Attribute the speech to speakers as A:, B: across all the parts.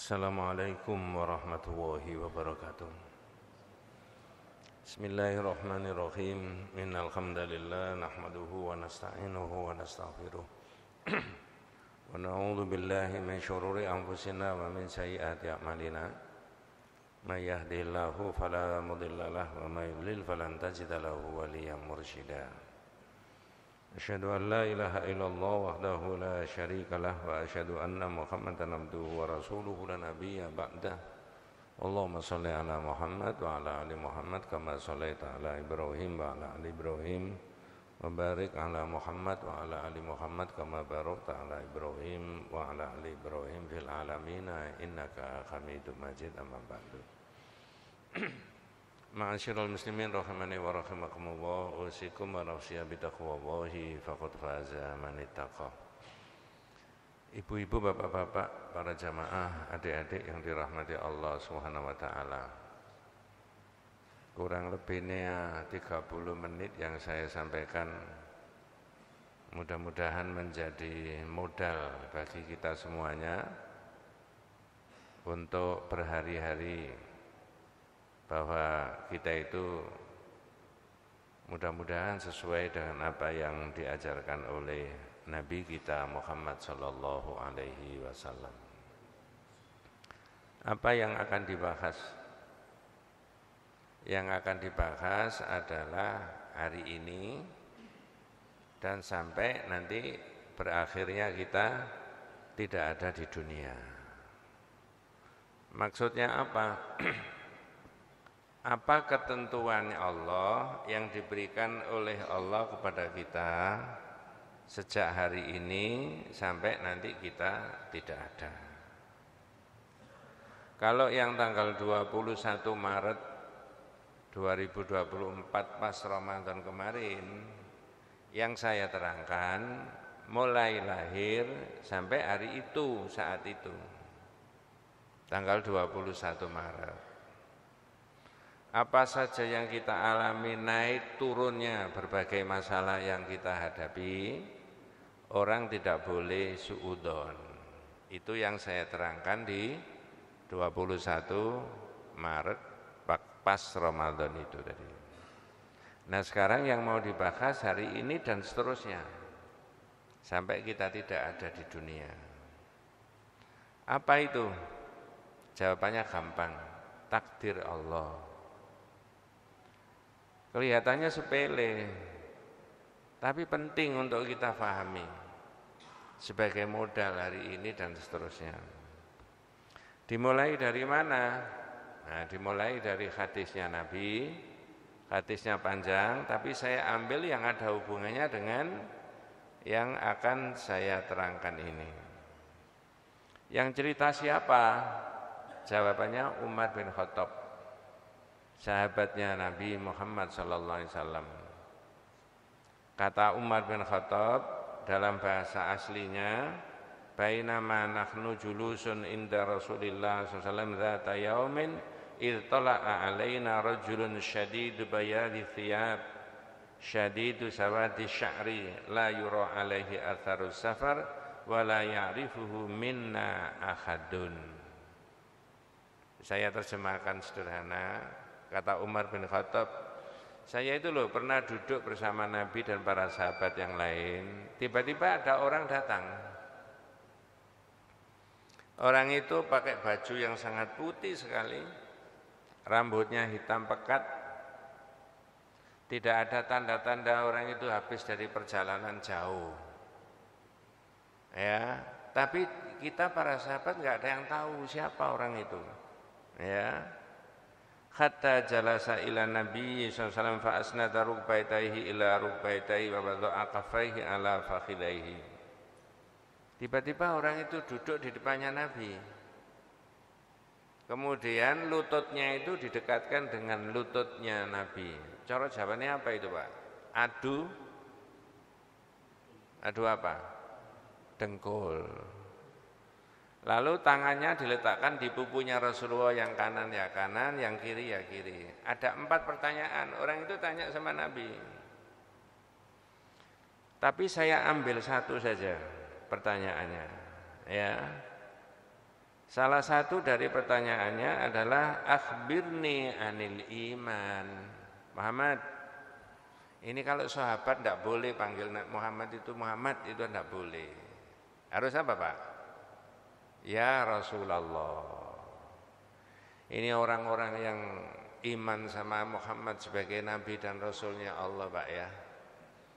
A: Assalamualaikum warahmatullahi wabarakatuh. Bismillahirrahmanirrahim. Innal hamdalillah nahmaduhu wa nasta'inuhu wa nastaghfiruh. Wa na'udzu billahi min syururi anfusina wa min sayyiati a'malina. May yahdihillahu fala mudilla lahu wa may yudlil falan tajida lahu waliyyan mursyida. Asyhadu an la ilaha illallah wahdahu la syarika lah wa asyhadu anna Muhammadan abduhu wa rasuluhu la nabiyya ba'dah. Allahumma shalli ala Muhammad wa ala ali Muhammad kama shallaita ala Ibrahim wa ala ali Ibrahim wa barik ala Muhammad wa ala ali Muhammad kama barakta ala Ibrahim wa ala ali Ibrahim fil alamin innaka Hamidum Majid. Amma ba'du. Ma'asyiral muslimin rahimani wa rahimakumullah, usikum wa nafsiya bitaqwallahi faqad faza man ittaqa. Ibu-ibu, bapak-bapak, para jamaah, adik-adik yang dirahmati Allah Subhanahu wa taala. Kurang lebihnya 30 menit yang saya sampaikan mudah-mudahan menjadi modal bagi kita semuanya untuk berhari-hari bahwa kita itu mudah-mudahan sesuai dengan apa yang diajarkan oleh Nabi kita Muhammad sallallahu alaihi wasallam. Apa yang akan dibahas? Yang akan dibahas adalah hari ini dan sampai nanti berakhirnya kita tidak ada di dunia. Maksudnya apa? Apa ketentuan Allah yang diberikan oleh Allah kepada kita sejak hari ini sampai nanti kita tidak ada. Kalau yang tanggal 21 Maret 2024 pas Ramadan kemarin yang saya terangkan mulai lahir sampai hari itu, saat itu tanggal 21 Maret. Apa saja yang kita alami, naik turunnya berbagai masalah yang kita hadapi, orang tidak boleh suudzon. Itu yang saya terangkan di 21 Maret pas Ramadan itu tadi. Nah, sekarang yang mau dibahas hari ini dan seterusnya sampai kita tidak ada di dunia. Apa itu? Jawabannya gampang, takdir Allah. Kelihatannya sepele, tapi penting untuk kita pahami sebagai modal hari ini dan seterusnya. Dimulai dari mana? Nah, dimulai dari hadisnya Nabi. Hadisnya panjang, tapi saya ambil yang ada hubungannya dengan yang akan saya terangkan ini. Yang cerita siapa? Jawabannya Umar bin Khattab, sahabatnya Nabi Muhammad sallallahu alaihi wasallam. Kata Umar bin Khattab dalam bahasa aslinya, bainama nahnu julusun inda Rasulillah sallallahu alaihi wasallam dzata yaumin idh tala'a alaina rajulun syadidu bayadi thiyab syadidu sawadi sya'ri la yura alaihi atharus safar wa la ya'rifuhu minna ahadun. Saya terjemahkan sederhana. Kata Umar bin Khattab, saya itu loh pernah duduk bersama Nabi dan para sahabat yang lain. Tiba-tiba ada orang datang. Orang itu pakai baju yang sangat putih sekali, rambutnya hitam pekat. Tidak ada tanda-tanda orang itu habis dari perjalanan jauh. Ya, tapi kita para sahabat nggak ada yang tahu siapa orang itu. Ya. Hatta jalasa ila Nabi sallallahu alaihi wasallam fa asnada rukbatayhi ila rukbatayhi wa wada'a kaffayhi ala fakhidayhi. Tiba-tiba orang itu duduk di depannya Nabi. Kemudian lututnya itu didekatkan dengan lututnya Nabi. Cara jawabannya apa itu, Pak? Adu apa? Dengkul. Lalu tangannya diletakkan di pupunya Rasulullah, yang kanan ya kanan, yang kiri ya kiri. Ada 4 pertanyaan, orang itu tanya sama Nabi. Tapi saya ambil satu saja pertanyaannya. Ya, Salah satu dari pertanyaannya adalah akhbirni anil iman. Muhammad, ini kalau sahabat tidak boleh panggil Muhammad itu tidak boleh. Harus apa Pak? Ya Rasulullah. Ini orang-orang yang iman sama Muhammad sebagai Nabi dan Rasulnya Allah Pak ya.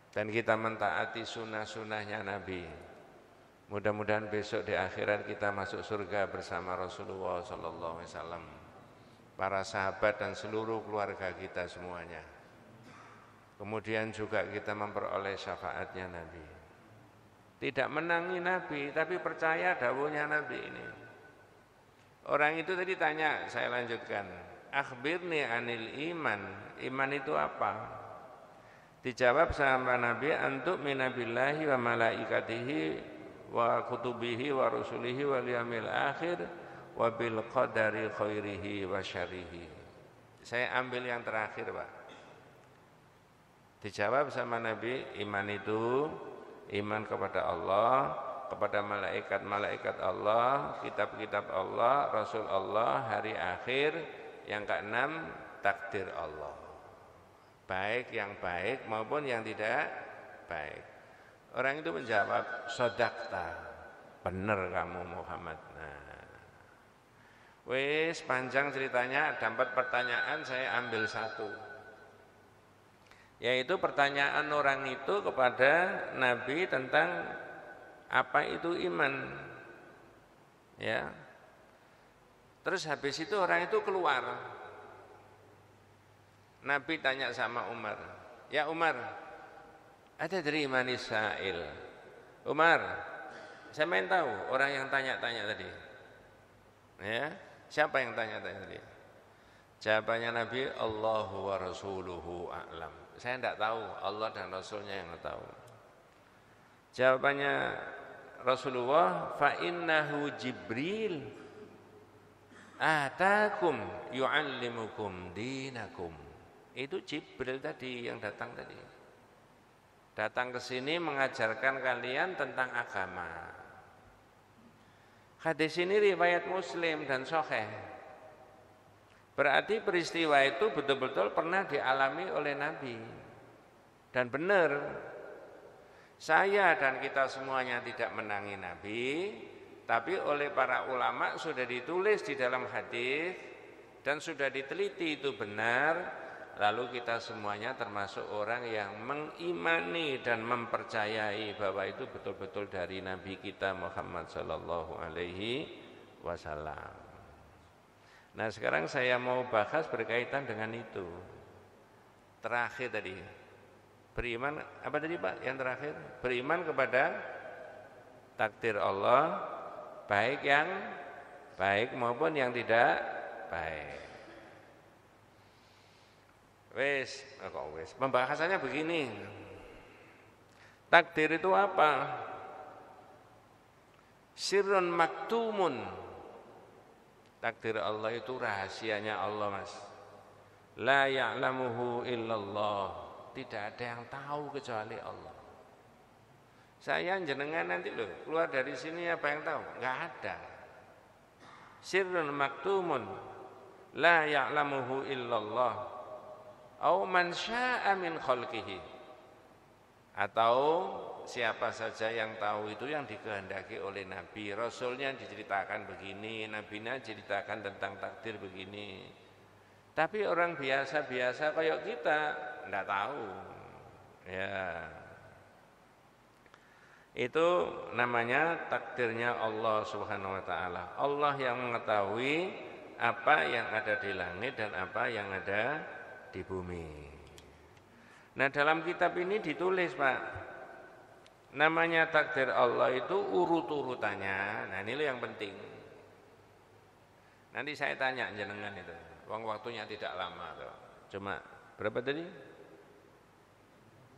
A: Dan kita mentaati sunnah-sunnahnya Nabi. Mudah-mudahan besok di akhirat kita masuk surga bersama Rasulullah SAW, para sahabat dan seluruh keluarga kita semuanya. Kemudian juga kita memperoleh syafaatnya Nabi. Tidak menangi Nabi, tapi percaya dawuhnya Nabi ini. Orang itu tadi tanya, saya lanjutkan. Akhbirni anil iman. Iman itu apa? Dijawab sama Nabi, antuk minabillahi wa malaikatihi wa kutubihi wa rusulihi wal yawmil akhir wa bil qadari khairihi wa syarrihi. Saya ambil yang terakhir Pak. Dijawab sama Nabi, iman itu iman kepada Allah, kepada malaikat-malaikat Allah, kitab-kitab Allah, Rasul Allah, hari akhir. Yang keenam, takdir Allah, baik yang baik maupun yang tidak baik. Orang itu menjawab, sodakta, benar kamu Muhammad. Nah, wis panjang ceritanya, ada 4 pertanyaan, saya ambil 1. Yaitu pertanyaan orang itu kepada Nabi tentang apa itu iman. Ya. Terus habis itu orang itu keluar. Nabi tanya sama Umar, ya Umar, ada dari manis sa'il. Umar, saya main tahu orang yang tanya-tanya tadi. Ya, siapa yang tanya-tanya tadi? Jawabannya Nabi, Allahu wa rasuluhu a'lam. Saya tidak tahu, Allah dan Rasulnya yang tahu. Jawabannya Rasulullah, fa innahu Jibril atakum yu'allimukum dinakum. Itu Jibril tadi yang datang tadi. Datang ke sini mengajarkan kalian tentang agama. Hadis ini riwayat Muslim dan Sahih. Berarti peristiwa itu betul-betul pernah dialami oleh Nabi. Dan benar, saya dan kita semuanya tidak menangi Nabi, tapi oleh para ulama sudah ditulis di dalam hadis dan sudah diteliti itu benar. Lalu kita semuanya termasuk orang yang mengimani dan mempercayai bahwa itu betul-betul dari Nabi kita Muhammad sallallahu alaihi wasallam. Nah, sekarang saya mau bahas berkaitan dengan itu. Terakhir tadi, beriman apa tadi Pak? Yang terakhir, beriman kepada takdir Allah, baik yang baik maupun yang tidak baik. Wes. Pembahasannya begini. Takdir itu apa? Sirrun maktumun. Takdir Allah itu rahasianya Allah, Mas. La ya'lamuhu illallah. Tidak ada yang tahu kecuali Allah. Saya jenengan nanti loh, keluar dari sini apa yang tahu? Enggak ada. Sirrun maktumun. La ya'lamuhu illallah. Au man syaa min khalqihi, atau siapa saja yang tahu itu yang dikehendaki oleh Nabi. Rasulnya diceritakan begini, Nabinya diceritakan tentang takdir begini. Tapi orang biasa-biasa kayak kita enggak tahu. Ya. Itu namanya takdirnya Allah Subhanahu wa taala. Allah yang mengetahui apa yang ada di langit dan apa yang ada di bumi. Nah, dalam kitab ini ditulis Pak, namanya takdir Allah itu urut-urutannya. Nah, ini yang penting. Nanti saya tanya jenengan itu. Waktunya tidak lama tuh. Cuma berapa tadi?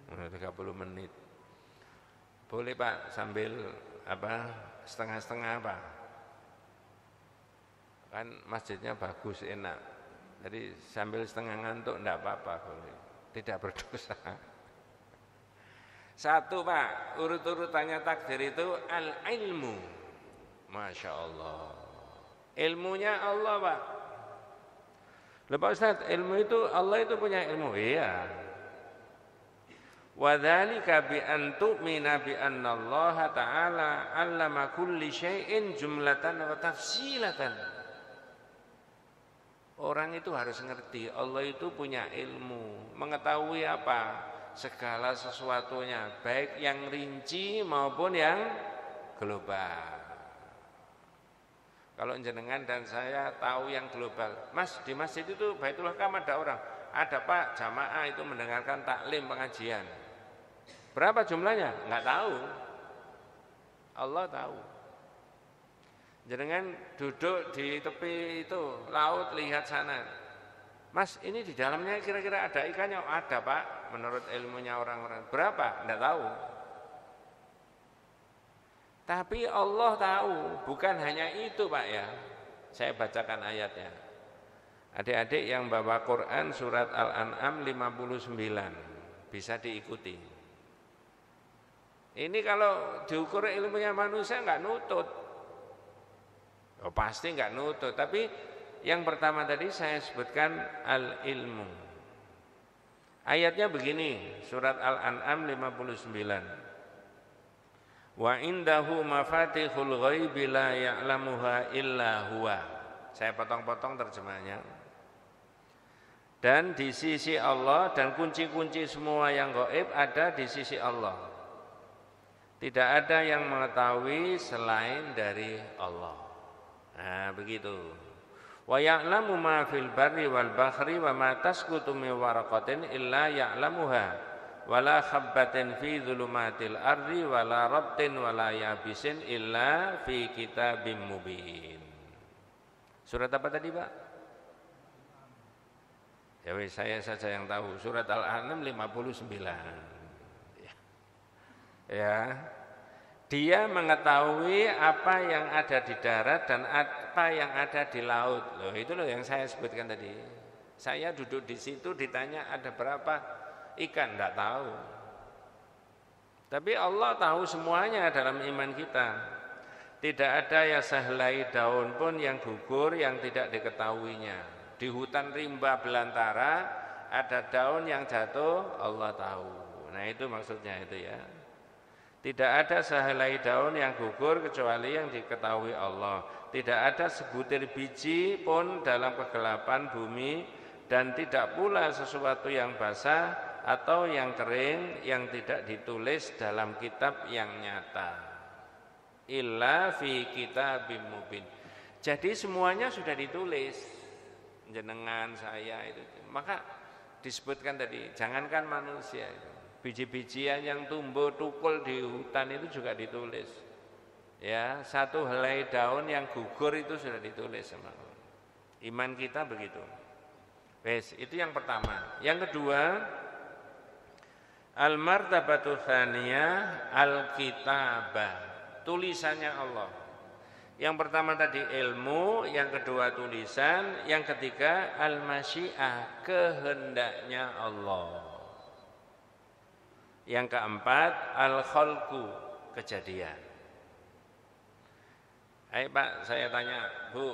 A: 30 menit. Boleh Pak sambil setengah-setengah apa? Kan masjidnya bagus, enak. Jadi sambil setengah ngantuk enggak apa-apa, boleh. Tidak berdosa. 1 Pak, urut-urutannya takdir itu al-ilmu. Masya Allah. Ilmunya Allah, Pak. Loh Pak Ustaz, ilmu itu Allah itu punya ilmu. Iya. Wa dzalika bi an tu'mina bi anna Allah ta'ala 'allama kulli syai'in jumlatan wa tafsilatan. Orang itu harus ngerti Allah itu punya ilmu, mengetahui apa? Segala sesuatunya, baik yang rinci maupun yang global. Kalau jenengan dan saya tahu yang global, Mas di masjid itu Baitul Hakam ada orang, ada Pak jamaah itu mendengarkan taklim pengajian. Berapa jumlahnya? Enggak tahu. Allah tahu. Jenengan duduk di tepi itu laut lihat sana. Mas ini di dalamnya kira-kira ada ikannya? Ada Pak, menurut ilmunya orang-orang. Berapa? Enggak tahu. Tapi Allah tahu, bukan hanya itu Pak ya. Saya bacakan ayatnya. Adik-adik yang bawa Quran surat Al-An'am 59 bisa diikuti. Ini kalau diukur ilmunya manusia enggak nutut. Oh, pasti enggak nutut, tapi yang pertama tadi saya sebutkan al-ilmu. Ayatnya begini, surat Al-An'am 59. Wa indahu mafatihul ghaibi la ya'lamuha illa huwa. Saya potong-potong terjemahnya. Dan di sisi Allah, dan kunci-kunci semua yang gaib ada di sisi Allah. Tidak ada yang mengetahui selain dari Allah. Nah, begitu. Wa ya'lamu ma fil barri wal bahri wa ma tasqutu min waraqatin illa ya'lamuha. Wala khabbatin fi dhulumatil ardi wala rabtin wala yabisin illa fi kitabim mubin. Surat apa tadi Pak? Ya wis, saya saja yang tahu. Surat Al-An'am 59. Ya. Dia mengetahui apa yang ada di darat dan apa yang ada di laut. Loh, itu loh yang saya sebutkan tadi. Saya duduk di situ ditanya ada berapa ikan, enggak tahu. Tapi Allah tahu semuanya dalam iman kita. Tidak ada ya sehelai daun pun yang gugur yang tidak diketahuinya. Di hutan rimba belantara ada daun yang jatuh, Allah tahu. Nah itu maksudnya itu ya. Tidak ada sehelai daun yang gugur kecuali yang diketahui Allah. Tidak ada sebutir biji pun dalam kegelapan bumi, dan tidak pula sesuatu yang basah atau yang kering yang tidak ditulis dalam kitab yang nyata. Illa fi kitabim mubin. Jadi semuanya sudah ditulis. Jenengan, saya itu. Maka disebutkan tadi, jangankan manusia itu. Biji-bijian yang tumbuh tukul di hutan itu juga ditulis. Ya, satu helai daun yang gugur itu sudah ditulis sama Allah. Iman kita begitu. Wes, itu yang pertama. Yang kedua, al-martabatu tsaniyah al-kitabah, tulisannya Allah. Yang pertama tadi ilmu, yang kedua tulisan, yang ketiga al-masyiah, kehendaknya Allah. Yang keempat al-khalqu, kejadian. Ayo Pak, saya tanya, Bu,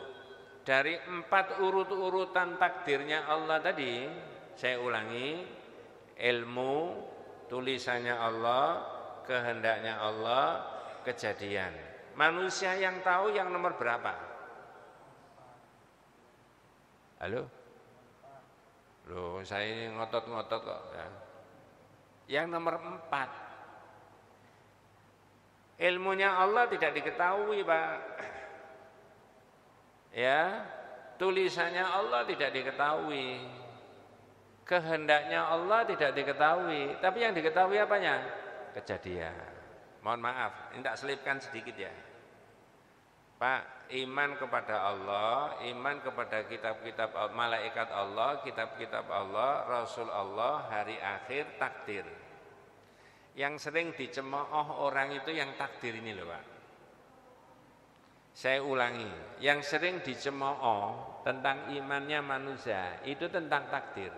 A: dari 4 urut-urutan takdirnya Allah tadi, saya ulangi, ilmu, tulisannya Allah, kehendaknya Allah, kejadian. Manusia yang tahu yang nomor berapa? Halo? Loh, saya ini ngotot-ngotot kok ya. Yang nomor 4, ilmunya Allah tidak diketahui Pak. Ya, tulisannya Allah tidak diketahui, kehendaknya Allah tidak diketahui, tapi yang diketahui apanya? Kejadian. Mohon maaf, ini tak selipkan sedikit ya Pak. Iman kepada Allah, iman kepada kitab-kitab malaikat Allah, kitab-kitab Allah, Rasul Allah, hari akhir, takdir. Yang sering dicemooh orang itu yang takdir ini loh Pak. Saya ulangi, yang sering dicemooh tentang imannya manusia itu tentang takdir.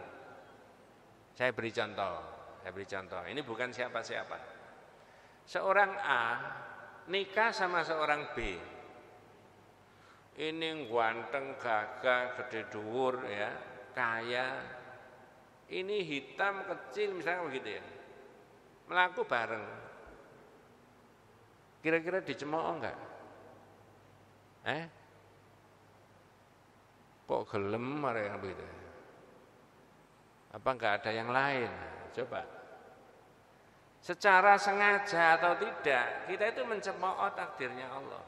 A: Saya beri contoh. Ini bukan siapa-siapa. Seorang A nikah sama seorang B. ini ganteng, gagah, gede dhuwur ya, kaya. Ini hitam kecil misalnya begitu ya. Melaku bareng. Kira-kira dicemooh enggak? Kok gelem mereka begitu? Apa enggak ada yang lain? Coba. Secara sengaja atau tidak, kita itu mencemooh takdirnya Allah.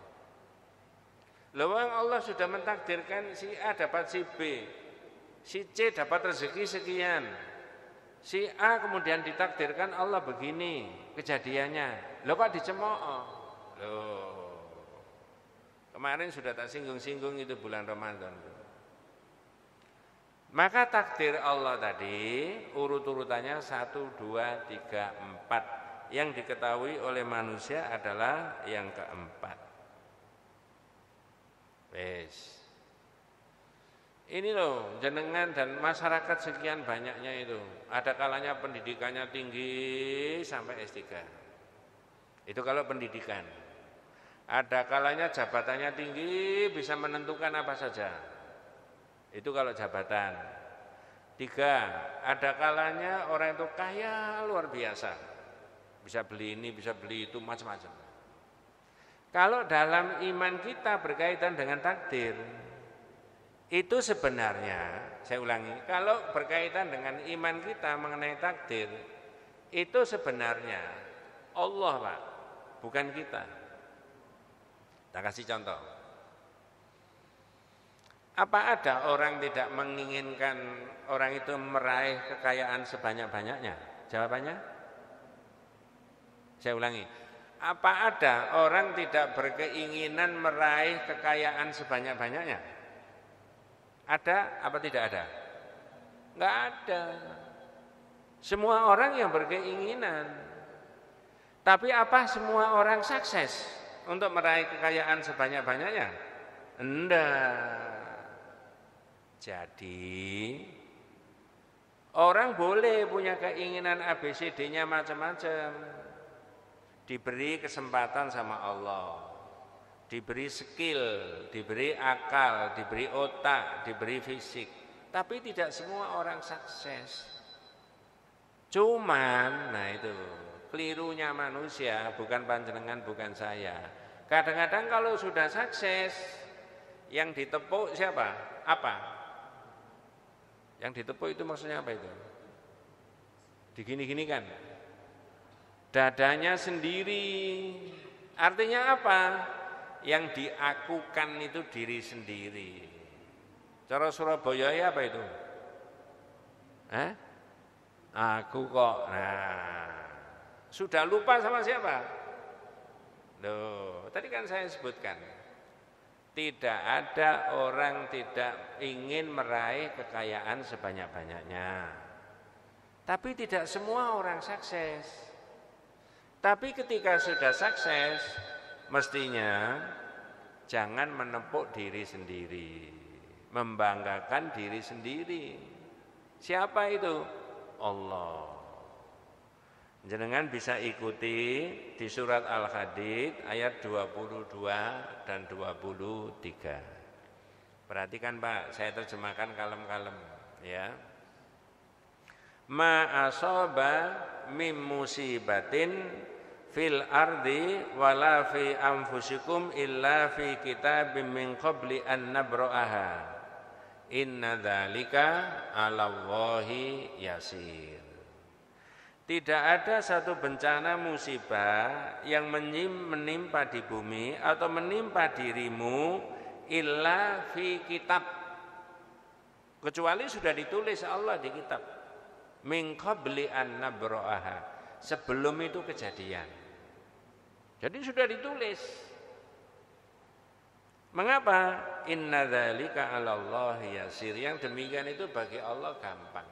A: Lawang Allah sudah mentakdirkan si A dapat si B, si C dapat rezeki sekian, si A kemudian ditakdirkan Allah begini kejadiannya. Loh kok dicemooh? Loh, kemarin sudah tak singgung-singgung itu bulan Ramadan. Maka takdir Allah tadi urut-urutannya 1, 2, 3, 4. Yang diketahui oleh manusia adalah yang keempat. Wes. Ini loh jenengan dan masyarakat sekian banyaknya itu. Ada kalanya pendidikannya tinggi sampai S3. Itu kalau pendidikan. Ada kalanya jabatannya tinggi bisa menentukan apa saja. Itu kalau jabatan. 3, ada kalanya orang itu kaya luar biasa. Bisa beli ini, bisa beli itu, macam-macam. Kalau dalam iman kita berkaitan dengan takdir, itu sebenarnya, saya ulangi, kalau berkaitan dengan iman kita mengenai takdir, itu sebenarnya Allah Pak, bukan kita. Kita kasih contoh. Apa ada orang tidak menginginkan orang itu meraih kekayaan sebanyak-banyaknya? Jawabannya? Saya ulangi. Apa ada orang tidak berkeinginan meraih kekayaan sebanyak-banyaknya? Ada apa tidak ada? Enggak ada. Semua orang yang berkeinginan. Tapi apa semua orang sukses untuk meraih kekayaan sebanyak-banyaknya? Enggak. Jadi orang boleh punya keinginan ABCD-nya macam-macam. Diberi kesempatan sama Allah, diberi skill, diberi akal, diberi otak, diberi fisik. Tapi tidak semua orang sukses. Cuman, nah itu kelirunya manusia, bukan panjenengan, bukan saya. Kadang-kadang kalau sudah sukses, yang ditepuk siapa? Apa? Yang ditepuk itu maksudnya apa itu? Digini-gini kan? Dadanya sendiri. Artinya apa? Yang diakukan itu diri sendiri. Cara Surabaya ya apa itu? Aku kok. Nah, sudah lupa sama siapa? Loh, tadi kan saya sebutkan. Tidak ada orang tidak ingin meraih kekayaan sebanyak-banyaknya. Tapi tidak semua orang sukses. Tapi ketika sudah sukses, mestinya jangan menepuk diri sendiri, membanggakan diri sendiri. Siapa itu? Allah. Jenengan bisa ikuti di surat Al-Hadid ayat 22 dan 23. Perhatikan Pak, saya terjemahkan kalem-kalem ya. Ma asaba mim musibatin fil ardi wala fi anfusikum illa fi kitabim min qabli an nabra'aha inna dzalika 'alallahi yasir. Tidak ada satu bencana musibah yang menimpa di bumi atau menimpa dirimu illa fi kitab, kecuali sudah ditulis Allah di kitab. Min qabli an nabra'aha, sebelum itu kejadian. Jadi sudah ditulis. Mengapa? Inna dzalika 'alallahi yasir. Yang demikian itu bagi Allah gampang.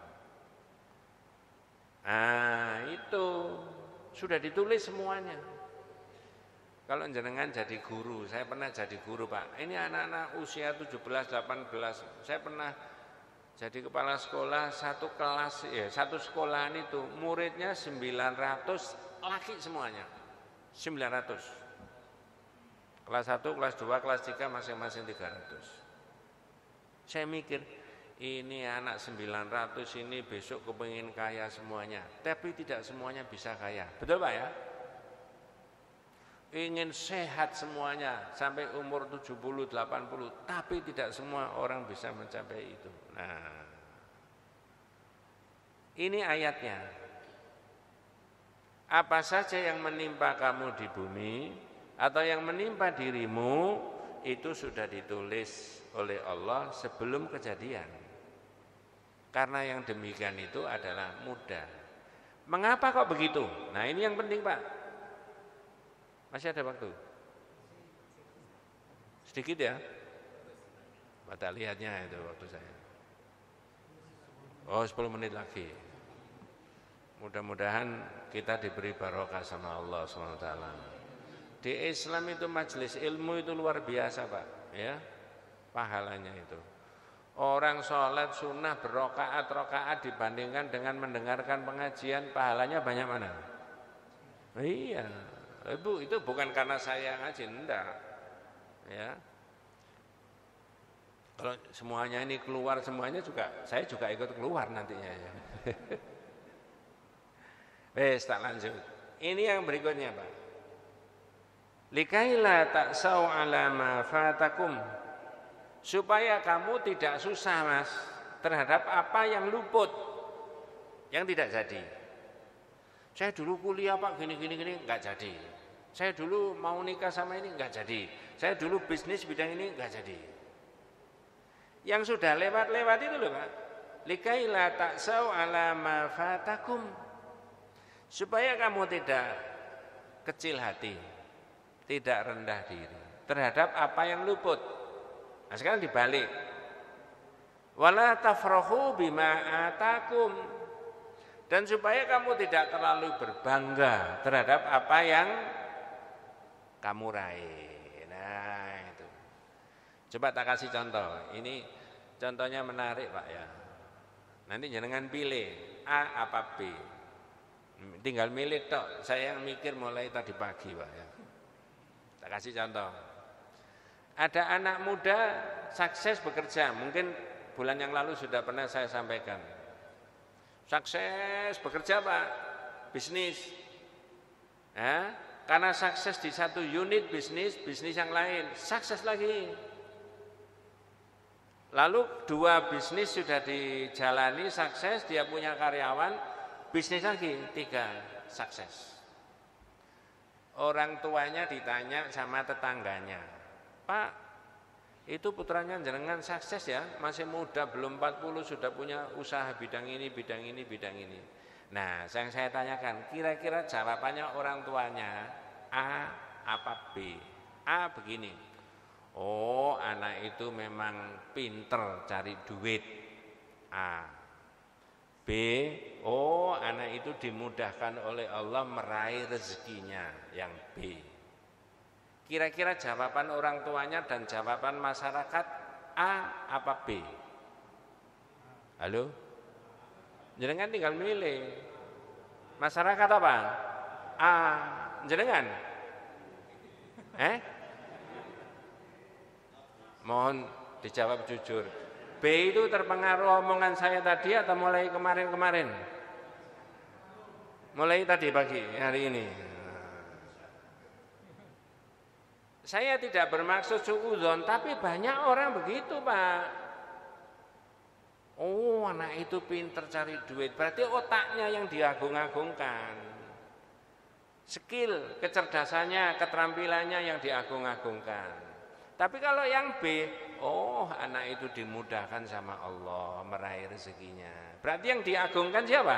A: Itu sudah ditulis semuanya. Kalau jenengan jadi guru, saya pernah jadi guru Pak. Ini anak-anak usia 17, 18. Saya pernah jadi kepala sekolah satu kelas, satu sekolahan itu muridnya 900 laki semuanya, 900. Kelas 1, kelas 2, kelas 3 masing-masing 300. Saya mikir, ini anak 900 ini besok kepengin kaya semuanya. Tapi tidak semuanya bisa kaya. Betul Pak ya? Ingin sehat semuanya sampai umur 70, 80. Tapi tidak semua orang bisa mencapai itu. Nah, ini ayatnya. Apa saja yang menimpa kamu di bumi atau yang menimpa dirimu itu sudah ditulis oleh Allah sebelum kejadian. Karena yang demikian itu adalah mudah. Mengapa kok begitu? Nah, ini yang penting, Pak. Masih ada waktu? Sedikit ya? Pada lihatnya itu waktu saya. Oh, 10 menit lagi. Mudah-mudahan kita diberi barokah sama Allah SWT. Di Islam itu majelis ilmu itu luar biasa Pak, ya, pahalanya itu. Orang sholat sunnah berrokaat-rokaat dibandingkan dengan mendengarkan pengajian, pahalanya banyak mana? Iya, Ibu, itu bukan karena saya ngaji, enggak. Ya. Kalau semuanya ini keluar semuanya juga, saya juga ikut keluar nantinya ya. Tak lanjut. Ini yang berikutnya Pak. Likaila taksau ala ma fatakum, supaya kamu tidak susah Mas terhadap apa yang luput, yang tidak jadi. Saya dulu kuliah Pak gini enggak jadi. Saya dulu mau nikah sama ini enggak jadi. Saya dulu bisnis bidang ini enggak jadi. Yang sudah lewat-lewat itu loh Pak. Likaila taksau ala ma fatakum, supaya kamu tidak kecil hati, tidak rendah diri terhadap apa yang luput. Nah sekarang dibalik. Wala tafrahu bima atakum, dan supaya kamu tidak terlalu berbangga terhadap apa yang kamu raih. Nah itu. Coba tak kasih contoh. Ini contohnya menarik Pak ya. Nanti jangan pilih A apa B. Tinggal milih tok. Saya yang mikir mulai tadi pagi Pak ya. Tak kasih contoh. Ada anak muda sukses bekerja. Mungkin bulan yang lalu sudah pernah saya sampaikan. Sukses bekerja Pak, bisnis. Ya, karena sukses di satu unit bisnis yang lain sukses lagi. Lalu 2 bisnis sudah dijalani sukses, dia punya karyawan, bisnis lagi 3 sukses. Orang tuanya ditanya sama tetangganya, Pak, itu putranya jenengan sukses ya, masih muda belum 40 sudah punya usaha bidang ini. Nah, yang saya tanyakan, kira-kira jawabannya orang tuanya A apa B? A begini, oh anak itu memang pinter cari duit, A. B, oh anak itu dimudahkan oleh Allah meraih rezekinya, yang B. Kira-kira jawaban orang tuanya dan jawaban masyarakat A apa B? Halo? Jenengan tinggal milih. Masyarakat apa? A. Jenengan? Mohon dijawab jujur. B itu terpengaruh omongan saya tadi atau mulai kemarin-kemarin? Mulai tadi pagi, hari ini. Saya tidak bermaksud suudzon, tapi banyak orang begitu Pak. Oh anak itu pinter cari duit, berarti otaknya yang diagung-agungkan. Skill, kecerdasannya, keterampilannya yang diagung-agungkan. Tapi kalau yang B, oh anak itu dimudahkan sama Allah meraih rezekinya. Berarti yang diagungkan siapa?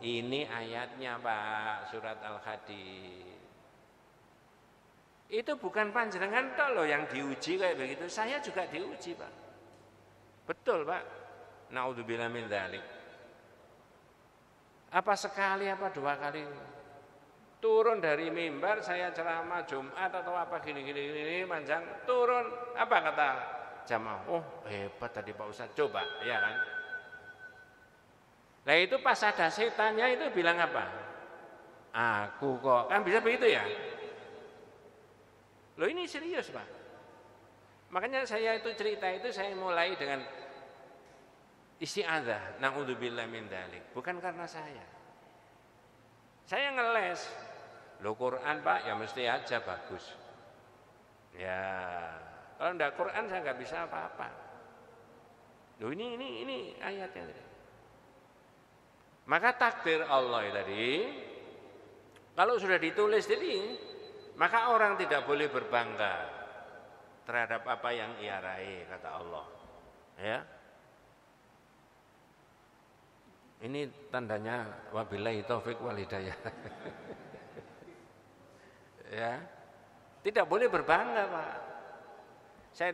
A: Ini ayatnya Pak, surat Al-Hadid. Itu bukan panjenengan tok loh yang diuji kayak begitu, saya juga diuji Pak. Betul Pak. Naudzubillah min dzalik. Apa sekali apa 2 kali turun dari mimbar saya ceramah Jumat atau apa gini panjang, turun apa kata jamaah, oh hebat tadi Pak Ustadz, coba ya kan. Nah itu pas ada setannya itu bilang apa? Aku kok, kan bisa begitu ya. Loh ini serius Pak. Makanya saya itu cerita itu saya mulai dengan isti'adzah, naudzubillah min dzalik. Bukan karena saya. Saya ngeles. Loh Quran Pak ya mesti aja bagus. Ya, kalau enggak Quran saya nggak bisa apa-apa. Loh ini ayatnya tadi. Maka takdir Allah tadi kalau sudah ditulis jadi maka orang tidak boleh berbangga terhadap apa yang ia raih kata Allah. Ya. Ini tandanya wabillahi taufik wal hidayah. Ya. Tidak boleh berbangga, Pak. Saya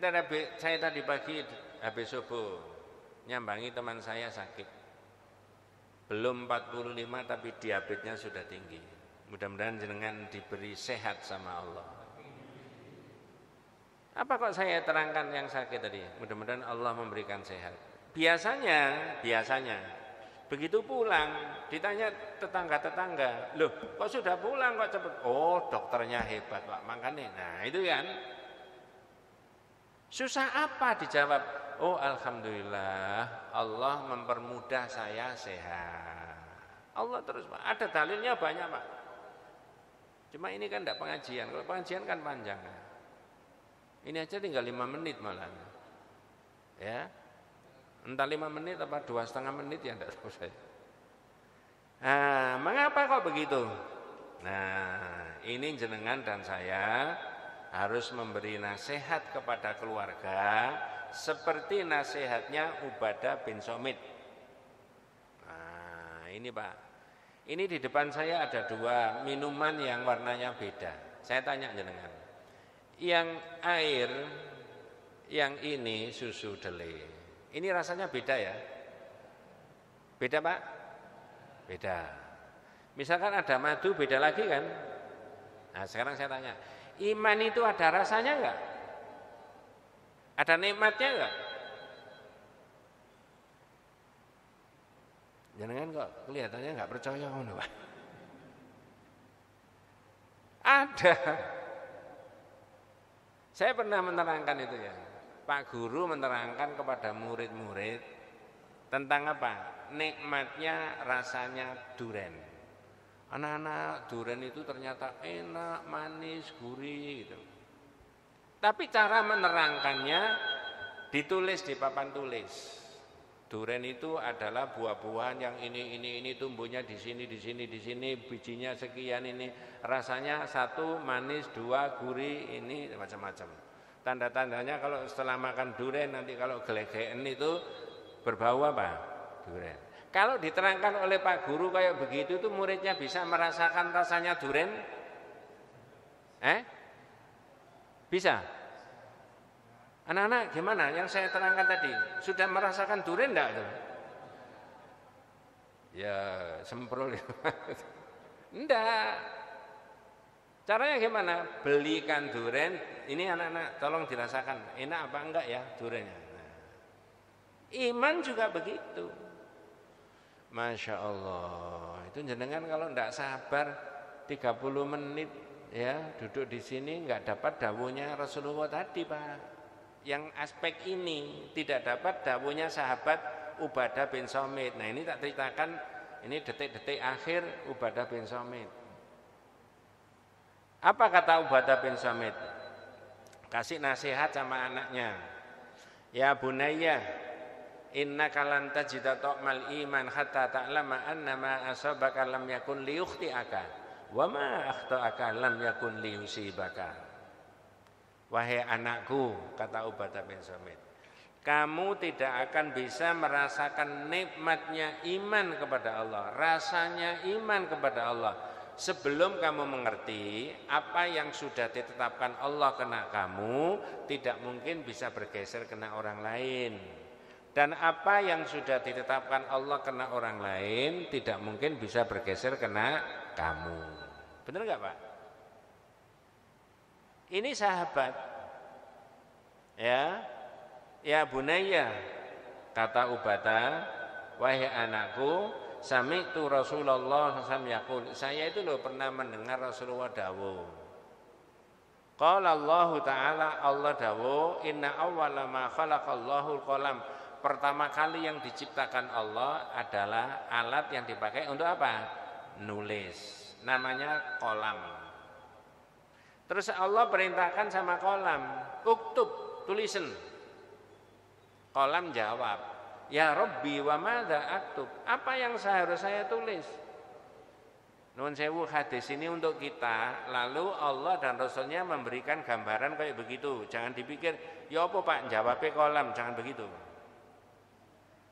A: tadi pagi habis subuh nyambangi teman saya sakit. Belum 45 tapi diabetesnya sudah tinggi. Mudah-mudahan jenengan diberi sehat sama Allah. Apa kok saya terangkan yang sakit tadi? Mudah-mudahan Allah memberikan sehat. Biasanya begitu pulang ditanya tetangga-tetangga, loh kok sudah pulang kok cepet? Oh dokternya hebat Pak, makanya. Nah itu kan susah apa dijawab? Oh alhamdulillah Allah mempermudah saya sehat. Allah terus Pak, ada dalilnya banyak Pak. Cuma ini kan tidak pengajian, kalau pengajian kan panjang. Ini aja tinggal 5 menit malah. Ya. Entah 5 menit apa 2,5 menit ya tidak tahu saya. Nah, mengapa kok begitu? Nah, ini jenengan dan saya harus memberi nasihat kepada keluarga seperti nasihatnya Ubadah bin Somit. Nah, ini Pak. Ini di depan saya ada 2 minuman yang warnanya beda. Saya tanya jenengan. Yang air, yang ini susu delay. Ini rasanya beda ya? Beda Pak? Beda. Misalkan ada madu beda lagi kan? Nah sekarang saya tanya, iman itu ada rasanya enggak? Ada nikmatnya enggak? Jangan kok kelihatannya enggak percaya ngono Pak. Ada. Saya pernah menerangkan itu ya. Pak Guru menerangkan kepada murid-murid tentang apa? Nikmatnya rasanya duren. Anak-anak duren itu ternyata enak, manis, gurih gitu. Tapi cara menerangkannya ditulis di papan tulis. Duren itu adalah buah-buahan yang ini tumbuhnya di sini, bijinya sekian ini, rasanya 1 manis, 2 gurih, ini macam-macam. Tanda-tandanya kalau setelah makan durian nanti kalau gelegeen itu berbau apa? Durian. Kalau diterangkan oleh Pak Guru kayak begitu itu muridnya bisa merasakan rasanya durian? Bisa? Anak-anak gimana? Yang saya terangkan tadi sudah merasakan durian enggak tuh? Ya semprol. Enggak. Caranya gimana? Belikan durian, ini anak-anak tolong dirasakan, enak apa enggak ya duriannya. Nah, iman juga begitu. Masya Allah, itu jenengan kalau enggak sabar 30 menit ya duduk di sini enggak dapat dawuhnya Rasulullah tadi Pak. Yang aspek ini tidak dapat dawuhnya sahabat Ubadah bin Somit. Nah ini tak ceritakan, ini detik-detik akhir Ubadah bin Somit. Apa kata Ubadah bin Somit? Kasih nasihat sama anaknya. Ya bunayya, innaka lan tajida ta'mal iman hatta ta'lama annama asabaka lam yakun liyukhti'aka wa ma akhta'aka lam yakun liyusibaka. Wahai anakku, kata Ubadah bin Somit, kamu tidak akan bisa merasakan nikmatnya iman kepada Allah, rasanya iman kepada Allah sebelum kamu mengerti apa yang sudah ditetapkan Allah kena kamu tidak mungkin bisa bergeser kena orang lain, dan apa yang sudah ditetapkan Allah kena orang lain tidak mungkin bisa bergeser kena kamu. Benar nggak Pak? Ini sahabat ya bunayya, kata Ubadah, wahai anakku, sami'tu Rasulullah SAW yaqul, saya itu loh pernah mendengar Rasulullah dawuh, Qala Allah Ta'ala, Allah dawuh, inna awwala ma khalaqallahu al-qalam. Pertama kali yang diciptakan Allah adalah alat yang dipakai untuk apa? Nulis. Namanya kolam. Terus Allah perintahkan sama kolam, uktub, tulisan. Kolam jawab, ya Rabbi wa madza aktub? Apa yang harus saya tulis? Nuwun sewu, hadis ini untuk kita, lalu Allah dan Rasulnya memberikan gambaran kayak begitu. Jangan dipikir, ya apa Pak, jawabnya kolam, jangan begitu.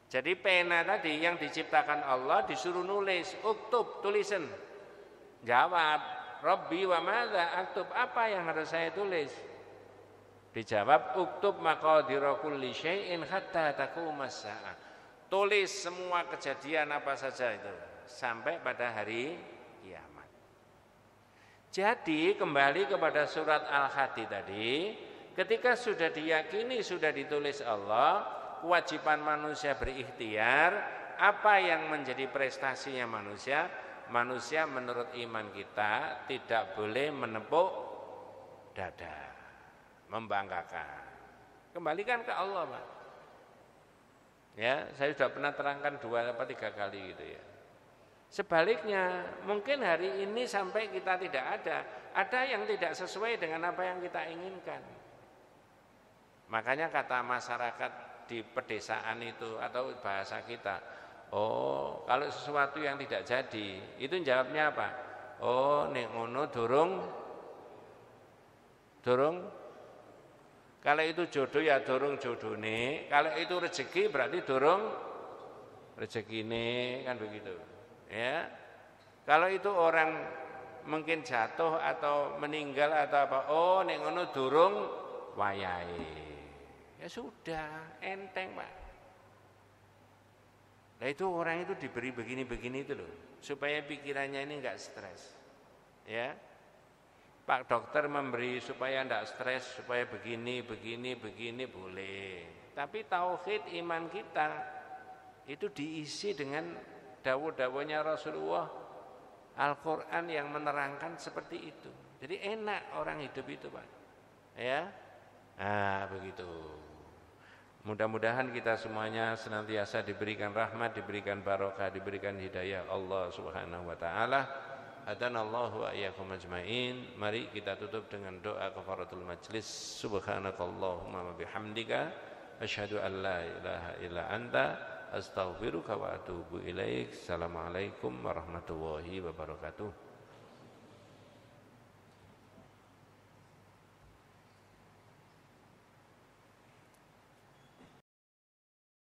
A: Jadi pena tadi yang diciptakan Allah disuruh nulis, uktub, tulisan. Jawab, Rabbi wa madza aktub? Apa yang harus saya tulis? Dijawab, uktub maqadira kulli syai'in hatta taqumas saa'ah. Tulis semua kejadian apa saja itu sampai pada hari kiamat. Jadi kembali kepada surat Al-Hadi tadi, ketika sudah diyakini sudah ditulis Allah, kewajiban manusia berikhtiar. Apa yang menjadi prestasinya manusia? Manusia menurut iman kita tidak boleh menepuk dada, membanggakan. Kembalikan ke Allah, Pak. Ya, saya sudah pernah terangkan 2 atau 3 kali gitu ya. Sebaliknya, mungkin hari ini sampai kita tidak ada yang tidak sesuai dengan apa yang kita inginkan. Makanya kata masyarakat di pedesaan itu atau bahasa kita, oh kalau sesuatu yang tidak jadi, itu jawabnya apa? Oh nek ngono durung. Kalau itu jodoh ya durung jodone, kalau itu rezeki berarti durung rezekine, kan begitu. Ya, kalau itu orang mungkin jatuh atau meninggal atau apa, oh nek ngono durung wayahe. Ya sudah, enteng Pak. Nah itu orang itu diberi begini-begini itu loh, supaya pikirannya ini enggak stres. Ya, Pak dokter memberi supaya enggak stres, supaya begini boleh. Tapi tauhid iman kita itu diisi dengan dawuh-dawuhnya Rasulullah, Al-Quran yang menerangkan seperti itu. Jadi enak orang hidup itu Pak. Ya, nah begitu. Mudah-mudahan kita semuanya senantiasa diberikan rahmat, diberikan barokah, diberikan hidayah Allah Subhanahu wa taala. Hadanallahu wa iyyakum ajmain. Mari kita tutup dengan doa kafaratul majlis. Subhanakallahumma wa bihamdika asyhadu an la ilaha illa anta astaghfiruka wa atubu ilaik. Assalamualaikum warahmatullahi wabarakatuh.